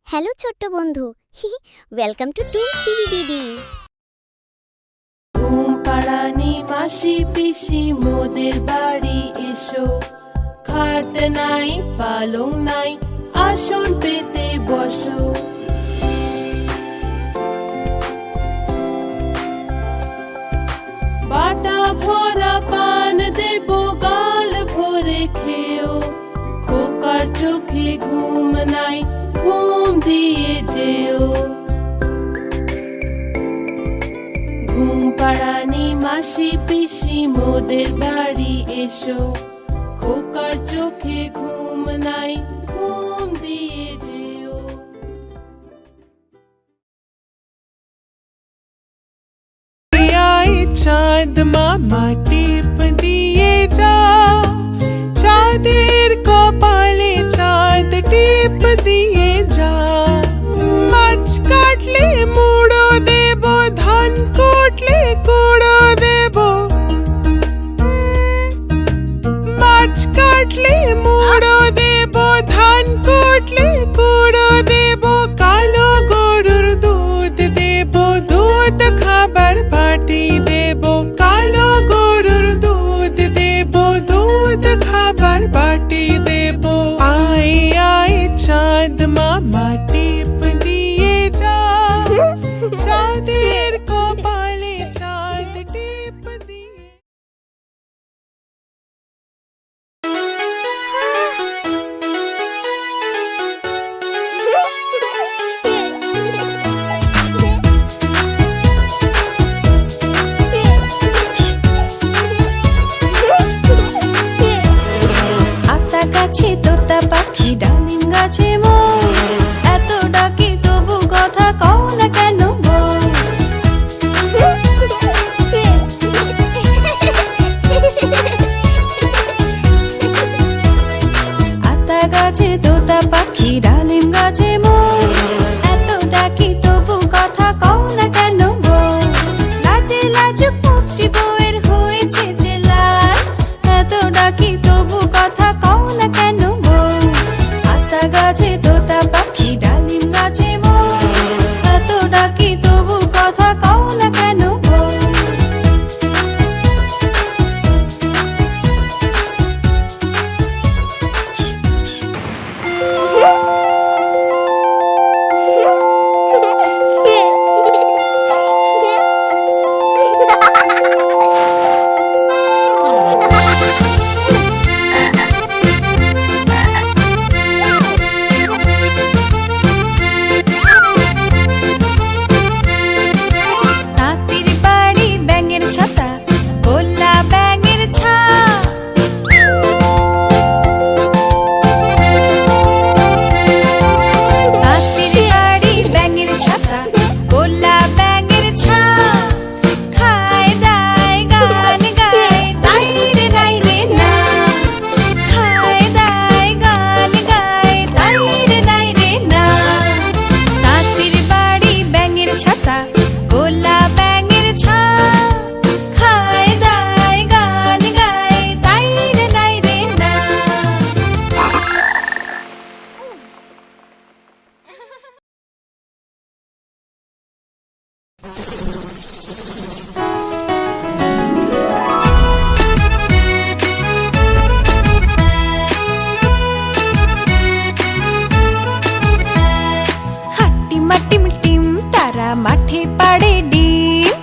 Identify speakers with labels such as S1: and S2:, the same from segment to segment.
S1: Hello ছোট্ট বন্ধু, welcome to টুমস TV BD.
S2: ঘুম পাড়ানি মাসি পিসি মোদের বাড়ি এসো, খাট নাই পালং নাই আসন পেতে বসো। বাটা ভরা পান দেব গাল ভরে খেও, খোকার চোখে ঘুম নাই ঘুম দিয়ে যেও। ঘুম পাড়ানি মাসি পিসি মোদের বাড়ি এসো, খোকার চোখে ঘুম নাই ঘুম দিয়ে যেও।
S3: চাঁদ মামা টিপ দিয়ে যা, চাঁদের কপালে চাঁদ টিপ দিয়ে যা। মাছ কাটলে মুড়ো দেব, ধান কুটলে কুড়ো দেব। মাছ কাটলে মুড়ো দেব, ধান কুটলে কুড়ো দেব। কালো গরুর দুধ দেব, দুধ খাবার বাটি দেব। কালো গরুর দুধ দেব, দুধ খাবার বাটি দেব। আয় আয় চাঁদ মামা টিপ দিয়ে যা, চাঁদের কপালে চাঁদ টিপ দিয়ে।
S4: আতা গাছে তোতা পাখি, ডালিম গাছে মোর। এত ডাকি তবু কথা কও না কেন গো? আতা গাছে তোতা পাখি, ডালিম গাছে মোর। এত ডাকি তবু কথা কও না কেন গো? লাজে লাজুক মুখটি বউয়ের হয়েছে যে লাল। এত ডাকি তবু কথা কও না কেন গো? আতা গাছে তোতা পাখি, ডালিম গাছে মোর। এত ডাকি তবু কথা কও না কেন গো? তাঁতির বাড়ি ব্যাঙের ছাতা, গোল্লা ব্যাঙের ছা। তাঁতির বাড়ি ব্যাঙের ছাতা, গোল্লা ব্যাঙের ছা। খায় দায় গান গায়, তাই রে নাই রে না। খায় দায় গান গায়, তাই রে নাই রে না। তাঁতির বাড়ি ব্যাঙের ছাতা, গোল্লা ব্যাঙের ছা। খায় দায় গান গায়, তাই রে নাই রে না। হাট্টি মাটিম টিম, তারা মাঠে পাড়ে ডিম।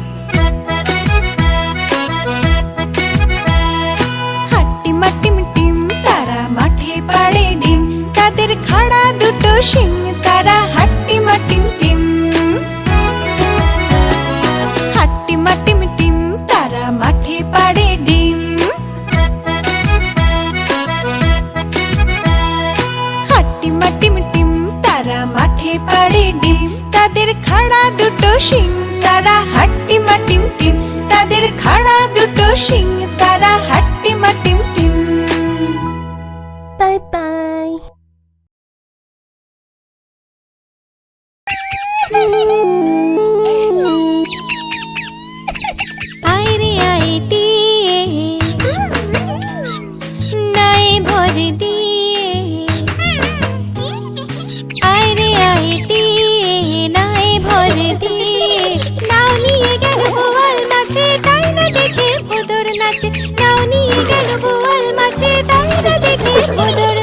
S4: হাট্টি মাটিম টিম, তারা মাঠে পাড়ে ডিম। তাদের খাড়া দুটো শিং, তারা হাট্টি মাটিম টিম। হাট্টি মাটিম টিম, তারা মাঠে পাড়ে ডিম। হাট্টি মাটিম টিম, তারা মাঠে পাড়ে ডিম। তাদের খাড়া দুটো শিং, তারা হাট্টি মাটিম টিম। তাদের খাড়া দুটো শিং, তারা হাট্টি মাটিম টিম।
S1: Bye bye.
S4: আয় রে আয় টিয়ে, নাই ভরে দিয়ে। আয় রে আয় নাও নিয়ে গেল বোয়াল মাছে, তাই না দেখে ভোদর